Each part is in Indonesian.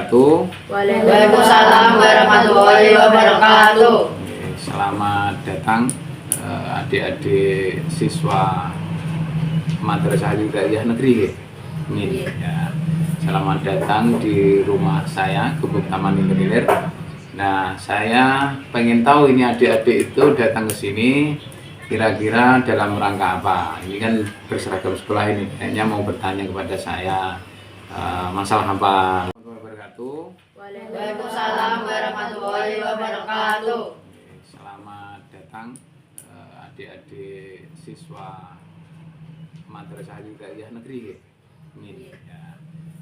wabarakatuh. Waalaikumsalam warahmatullahi wabarakatuh. Selamat datang adik-adik siswa Madrasah Ibtidaiyah Negeri. Ini ya. Selamat datang di rumah saya, Gubuk Taman Ilir. Nah, saya pengen tahu ini adik-adik itu datang ke sini kira-kira dalam rangka apa? Ini kan berseragam sekolah ini, kayaknya mau bertanya kepada saya masalah apa? Wabarakatuh. Waalaikumsalam warahmatullahi wabarakatuh. Selamat datang adik-adik siswa Madrasah Ibtidaiyah Negeri. Ini ya.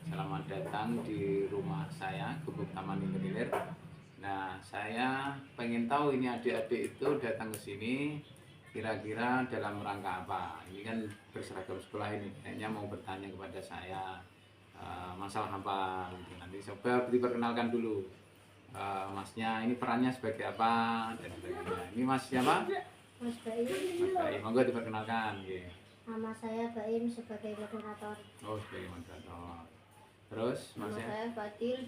Selamat datang di rumah saya, Gubuk Taman Ilir. Nah, saya pengen tahu ini adik-adik itu datang ke sini kira-kira dalam rangka apa? Ini kan berseragam sekolah ini, kayaknya mau bertanya kepada saya masalah apa? Nanti coba diperkenalkan dulu. Masnya ini perannya sebagai apa dan sebagainya. Ini Mas siapa? Mas Baim. Mas Baim, monggo diperkenalkan. Nama saya Baim sebagai moderator. Oh, sebagai moderator. Terus Nama Masnya? saya Fadil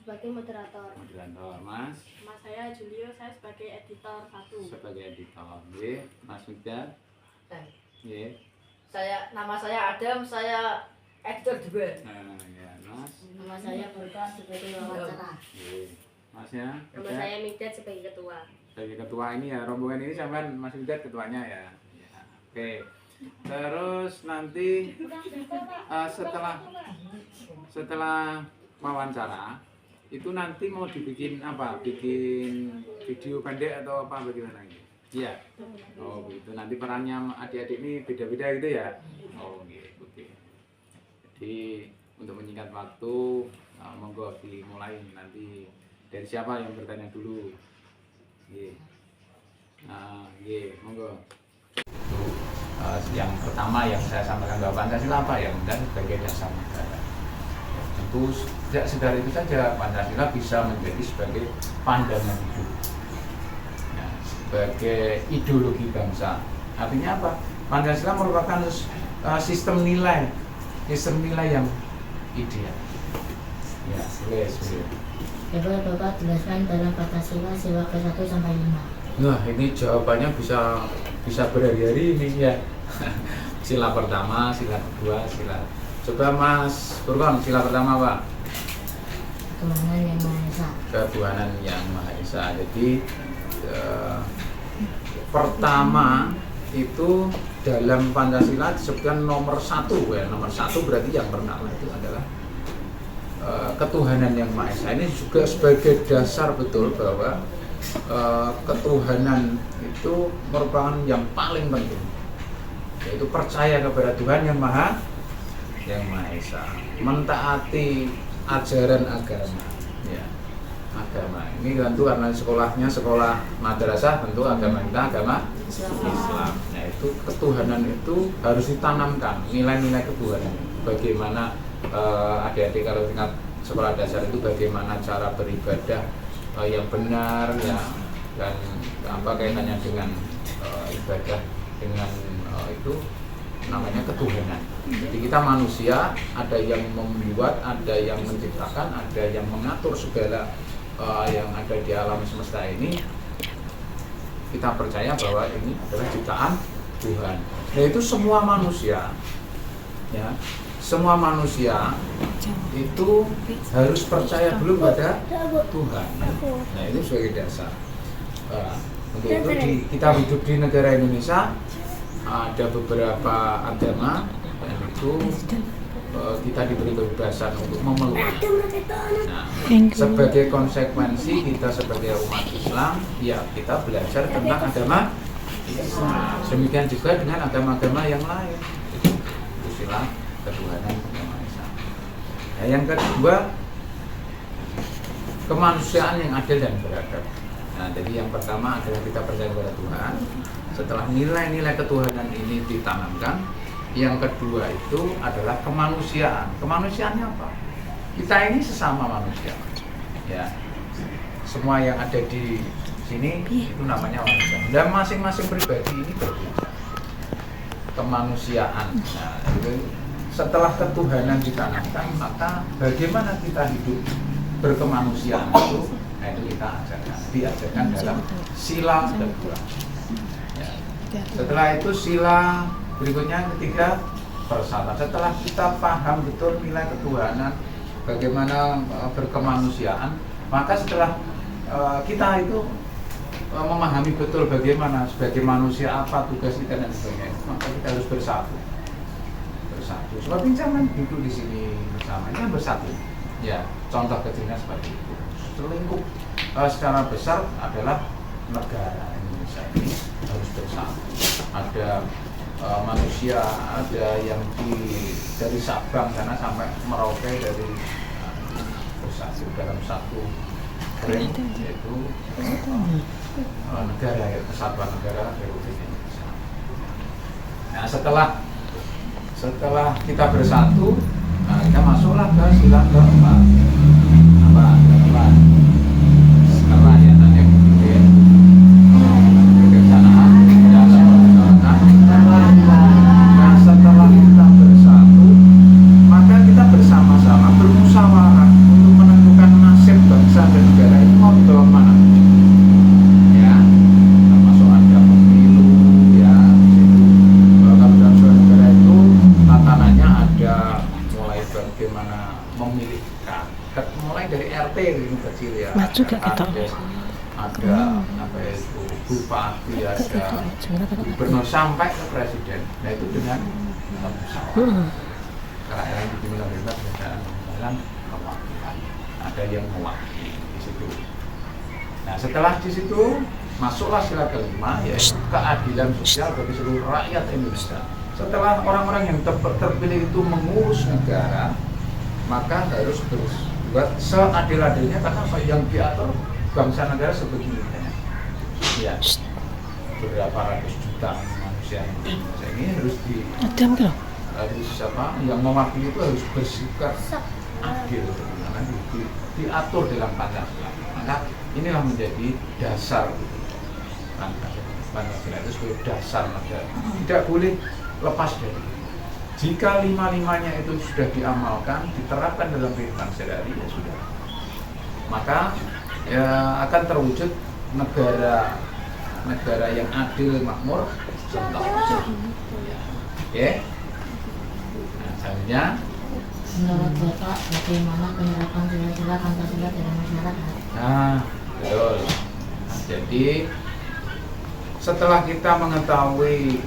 sebagai moderator. Moderator. Mas Mas saya Julio, saya sebagai editor 1. sebagai editor. Mas Migdal. Nama saya Adam, saya editor 2. Nah, ya, Mas. Nama saya Furqan sebagai wawancara. Masnya? Nama saya Midat sebagai ketua. Sebagai ketua ini ya, rombongan ini sampean Mas Migdal ketuanya ya. Ya, oke. Terus nanti setelah wawancara itu nanti mau dibikin apa? Bikin video pendek atau apa bagaimana ini? Iya. Oh, gitu. Nanti perannya adik-adik ini beda-beda gitu ya. Oh, gitu. Oke. Jadi untuk menyingkat waktu, monggo dimulai nanti dari siapa yang bertanya dulu. Monggo. Yang pertama yang saya sampaikan bahwa Pancasila apa ya? Dan sebagai dasar negara. Tentu tidak sekedar itu saja, Pancasila bisa menjadi sebagai pandangan hidup, ya, sebagai ideologi bangsa. Artinya apa? Pancasila merupakan sistem nilai yang ideal. Ya, boleh. Coba Bapak jelaskan dalam Pancasila sila ke-1 sampai 5. Nah, ini jawabannya bisa berhari-hari ini ya. Sila pertama, sila kedua, sila. Coba Mas Furqan, sila pertama Pak. Ketuhanan yang Maha Esa. Ketuhanan yang Maha Esa. Jadi pertama itu dalam Pancasila disebutkan nomor 1 ya. Nomor 1 berarti yang pertama itu adalah ketuhanan yang Maha Esa. Ini juga sebagai dasar betul bahwa ketuhanan itu merupakan yang paling penting, yaitu percaya kepada Tuhan yang Maha Esa, mentaati ajaran agama, ya, agama. Ini tentu karena sekolahnya sekolah madrasah, tentu agama kita agama Islam. Nah, itu ketuhanan itu harus ditanamkan, nilai-nilai ketuhanan. Bagaimana adik-adik kalau tingkat sekolah dasar itu bagaimana cara beribadah yang benar, ya, dan apa kaitannya dengan ibadah dengan itu namanya ketuhanan. Jadi kita manusia, ada yang membuat, ada yang menciptakan, ada yang mengatur segala yang ada di alam semesta ini. Kita percaya bahwa ini adalah ciptaan Tuhan. Nah, itu semua manusia, ya, semua manusia itu harus percaya dulu pada Tuhan. Nah, itu sebagai dasar. Untuk itu kita hidup di negara Indonesia, ada beberapa agama dan itu kita diberi kebebasan untuk memeluk. Nah, sebagai konsekuensi kita sebagai umat Islam, ya kita belajar tentang agama Islam. Demikian juga dengan agama-agama yang lain. Itu sila ketuhanan yang Maha Esa. Nah, yang kedua, kemanusiaan yang adil dan beradab. Nah, jadi yang pertama adalah kita percaya kepada Tuhan. Setelah nilai-nilai ketuhanan ini ditanamkan, yang kedua itu adalah kemanusiaan. Kemanusiaannya apa? Kita ini sesama manusia, ya. Semua yang ada di sini itu namanya manusia. Dan masing-masing pribadi ini berbeda. Kemanusiaan. Nah, itu setelah ketuhanan ditanamkan, maka bagaimana kita hidup berkemanusiaan itu, nah itu kita diajarkan dalam sila kedua. Ya. Setelah itu sila berikutnya ketiga persatuan. Setelah kita paham betul nilai ketuhanan, bagaimana berkemanusiaan, maka setelah kita itu memahami betul bagaimana sebagai manusia apa tugas kita dan sebagainya, maka kita harus bersatu. Sebab jangan duduk di sini bersamanya bersatu. Ya, contoh kecilnya seperti itu. Selingkup secara besar adalah negara Indonesia ini harus bersatu. Ada manusia, ada yang dari Sabang sana sampai Merauke dari bersatu dalam satu frame, yaitu negara, ya, kesatuan negara Republik Indonesia. Nah, setelah kita bersatu, nah kita masuklah ke sila keempat. Apa? Skala yang kemudian kebijaksanaan dalam perjalanan. Nah, setelah kita bersatu, maka kita bersama-sama bermusyawarah untuk menentukan nasib bangsa dan negara ini mau dibawa kemana. Ya, termasuk ada pemilu, ya. Kalau dalam sebuah negara itu tatanannya ada mulai bagaimana memilih rakyat, mulai dari RT ini kecil ya. Maju gak kita? Ada apa itu bupati, ada gubernur sampai ke presiden. Nah itu dengan musyawarah. Karena yang dipimpin oleh berdasarkan perwakilan. Ada yang mewakili di situ. Nah setelah di situ masuklah sila kelima, yaitu keadilan sosial bagi seluruh rakyat Indonesia. Setelah orang-orang yang terpilih itu mengurus negara, maka harus berbuat seadil-adilnya, karena apa yang diatur bangsa negara sebegini. Ya, berapa ratus juta manusia ini harus yang mewakili itu harus bersikap adil, karena diatur dalam Pancasila. Maka inilah menjadi dasar Pancasila itu sebagai dasar negara. Tidak boleh lepas dari itu. Jika lima-limanya itu sudah diamalkan, diterapkan dalam kehidupan sehari-hari, ya sudah, maka ya akan terwujud negara yang adil, makmur, contoh. Oke. Nah, selanjutnya, menurut Bapak bagaimana penerapan sila-sila Pancasila dalam masyarakat? nah, betul. Nah, jadi setelah kita mengetahui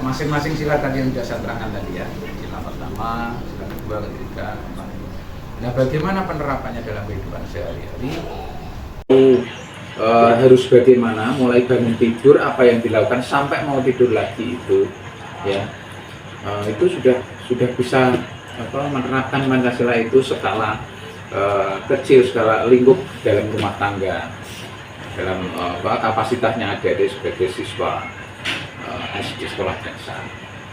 masing-masing sila tadi yang sudah saya terangkan tadi ya, sila pertama, sila kedua, ketiga, keempat. Nah, bagaimana penerapannya dalam kehidupan sehari-hari? Harus bagaimana, mulai bangun tidur apa yang dilakukan sampai mau tidur lagi itu, ya, itu sudah bisa menerapkan Pancasila itu skala kecil, skala lingkup dalam rumah tangga. Dalam kapasitasnya adik-adik sebagai siswa SD sekolah dasar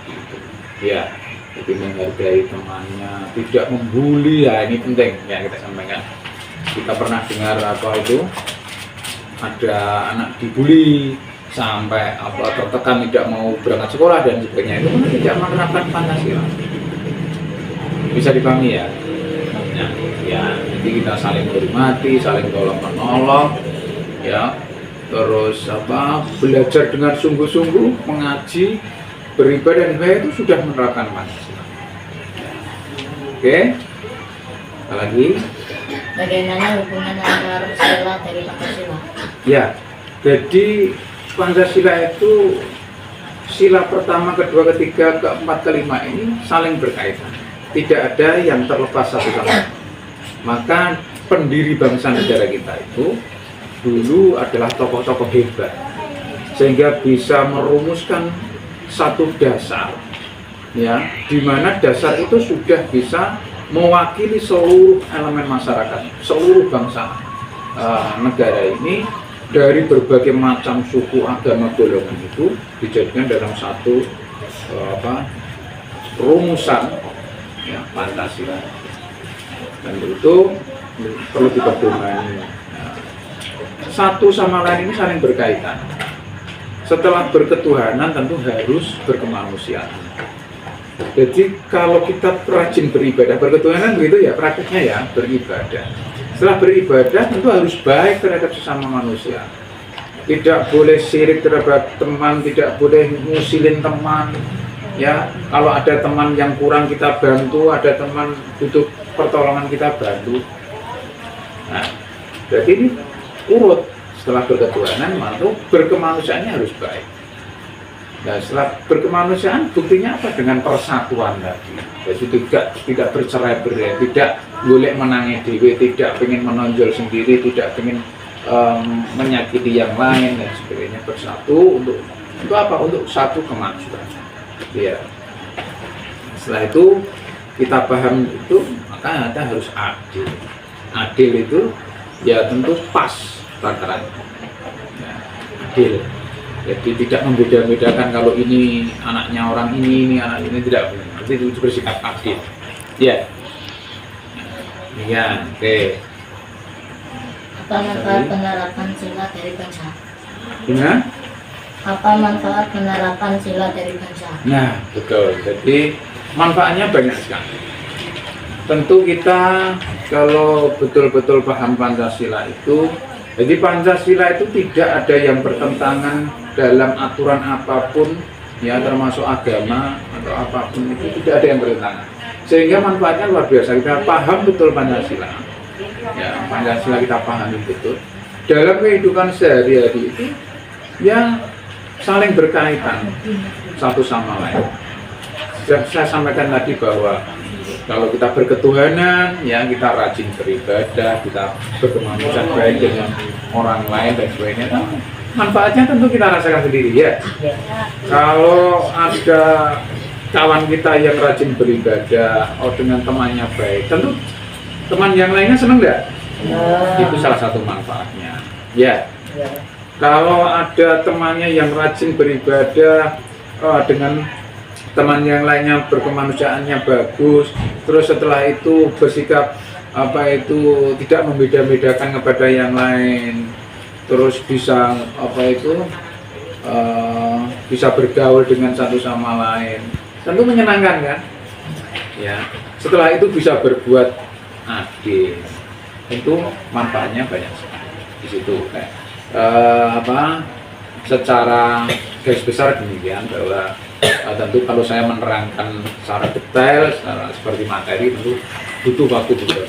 gitu. Ya, jadi menghargai temannya, tidak membuli, ya ini penting ya kita sampaikan. Kita pernah dengar itu ada anak dibully sampai tertekan tidak mau berangkat sekolah dan sebagainya, itu tidak menerapkan Pancasila. Bisa dipahami ya? Ya, jadi kita saling hormati, saling tolong menolong. Ya, terus belajar dengan sungguh-sungguh, mengaji, beribadah dan sebagainya, itu sudah menerapkan Pancasila. Oke, apa lagi? Bagaimana hubungan antar sila dari Pancasila? Ya, jadi Pancasila itu sila pertama, kedua, ketiga, keempat, kelima ini saling berkaitan. Tidak ada yang terlepas satu sama lain. Maka pendiri bangsa negara kita itu dulu adalah tokoh-tokoh hebat, sehingga bisa merumuskan satu dasar, ya, di mana dasar itu sudah bisa mewakili seluruh elemen masyarakat, seluruh bangsa negara ini dari berbagai macam suku, agama, golongan itu dijadikan dalam satu rumusan, ya, Pancasila. Dan itu perlu dipedomani. Satu sama lain ini saling berkaitan. Setelah berketuhanan tentu harus berkemanusiaan. Jadi kalau kita rajin beribadah, berketuhanan begitu ya, praktiknya ya beribadah. Setelah beribadah tentu harus baik terhadap sesama manusia. Tidak boleh syirik terhadap teman, tidak boleh ngusilin teman. Ya, kalau ada teman yang kurang kita bantu, ada teman butuh pertolongan kita bantu. Nah, berarti ini urut setelah berketuhanan, maka berkemanusiaannya harus baik. Nah, setelah berkemanusiaan buktinya apa? Dengan persatuan tadi. Jadi tidak bercerai-berai, tidak boleh menangi dewi, tidak ingin menonjol sendiri, tidak ingin menyakiti yang lain dan sebagainya. Bersatu untuk apa? Untuk satu kemajuan. Ya. Setelah itu kita paham itu, maka kita harus adil. Adil itu ya tentu pas takarannya. Ya, adil. Jadi tidak membeda-bedakan kalau ini anaknya orang ini anak ini, tidak boleh. Nanti itu bersikap adil. Ya. Iya, oke. Apa manfaat penerapan sila dari bangsa? Gimana? Apa manfaat penerapan sila dari bangsa? Nah, betul. Jadi manfaatnya banyak sekali. Tentu kita kalau betul-betul paham Pancasila itu, jadi Pancasila itu tidak ada yang bertentangan dalam aturan apapun, ya termasuk agama atau apapun itu tidak ada yang bertentangan. Sehingga manfaatnya luar biasa. Kita paham betul Pancasila. Ya, Pancasila kita pahami betul. Dalam kehidupan sehari-hari itu, ya saling berkaitan satu sama lain. Sudah saya sampaikan tadi bahwa kalau kita berketuhanan, ya kita rajin beribadah, kita berkemanusiaan baik dengan orang lain dan sebagainya. Manfaatnya tentu kita rasakan sendiri ya. Kalau ada kawan kita yang rajin beribadah, dengan temannya baik, tentu teman yang lainnya senang nggak? Itu salah satu manfaatnya. Ya. Kalau ada temannya yang rajin beribadah, dengan teman yang lainnya berkemanusiaannya bagus, terus setelah itu bersikap tidak membeda-bedakan kepada yang lain, terus bisa bisa bergaul dengan satu sama lain, tentu menyenangkan kan? Ya. Setelah itu bisa berbuat adil, tentu manfaatnya banyak sekali di situ. Secara garis besar demikian bahwa tentu kalau saya menerangkan secara detail, seperti materi tentu butuh waktu juga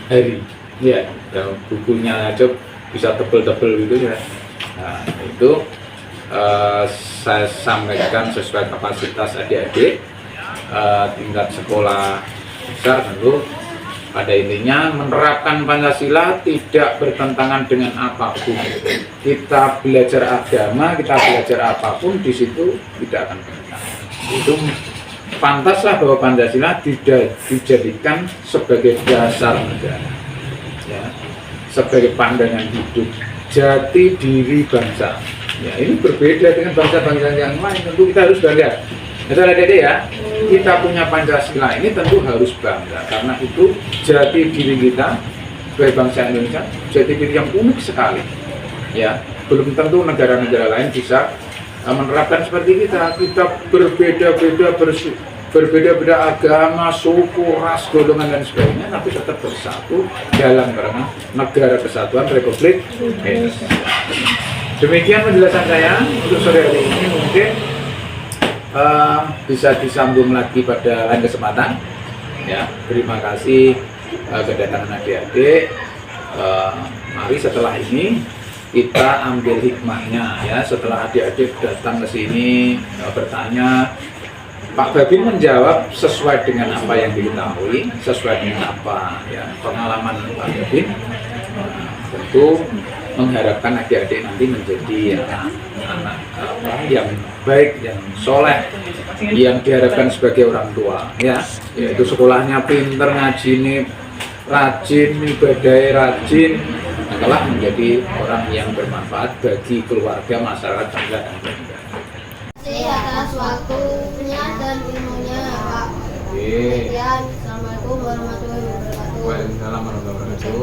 hari. Ya, dan bukunya aja bisa tebel-tebel gitu ya. Nah, itu saya sampaikan sesuai kapasitas adik-adik tingkat sekolah besar. Tentu pada intinya menerapkan Pancasila tidak bertentangan dengan apapun. Kita belajar agama, kita belajar apapun di situ tidak akan bertentangan. Itu pantaslah bahwa Pancasila tidak dijadikan sebagai dasar negara, ya, sebagai pandangan hidup, jati diri bangsa. Ya, ini berbeda dengan bangsa-bangsa yang lain. Tentu kita harus bangga. Betul Dede ya, kita punya Pancasila ini tentu harus bangga karena itu jati diri kita sebagai bangsa Indonesia, jati diri yang unik sekali. Ya, belum tentu negara-negara lain bisa menerapkan seperti kita. Kita berbeda-beda agama, suku, ras, golongan dan sebagainya, tapi tetap bersatu dalam kerana negara kesatuan Republik Indonesia. Demikian penjelasan saya untuk sore hari ini. Mungkin bisa disambung lagi pada lain kesempatan. Ya, terima kasih kedatangan adik-adik. Mari setelah ini kita ambil hikmahnya ya. Setelah adik-adik datang ke sini bertanya, Pak Babin menjawab sesuai dengan apa yang diketahui, sesuai dengan apa ya pengalaman Pak Babin. Tentu mengharapkan adik-adik nanti menjadi anak yang baik, yang soleh, yang diharapkan sebagai orang tua, ya, yaitu sekolahnya pinter, ngaji ini rajin, ibadahnya rajin, adalah menjadi orang yang bermanfaat bagi keluarga, masyarakat, bangsa dan negara. Terima kasih atas waktunya dan ilmunya ya Pak. Oke. Assalamualaikum warahmatullahi wabarakatuh. Waalaikumsalam warahmatullahi wabarakatuh.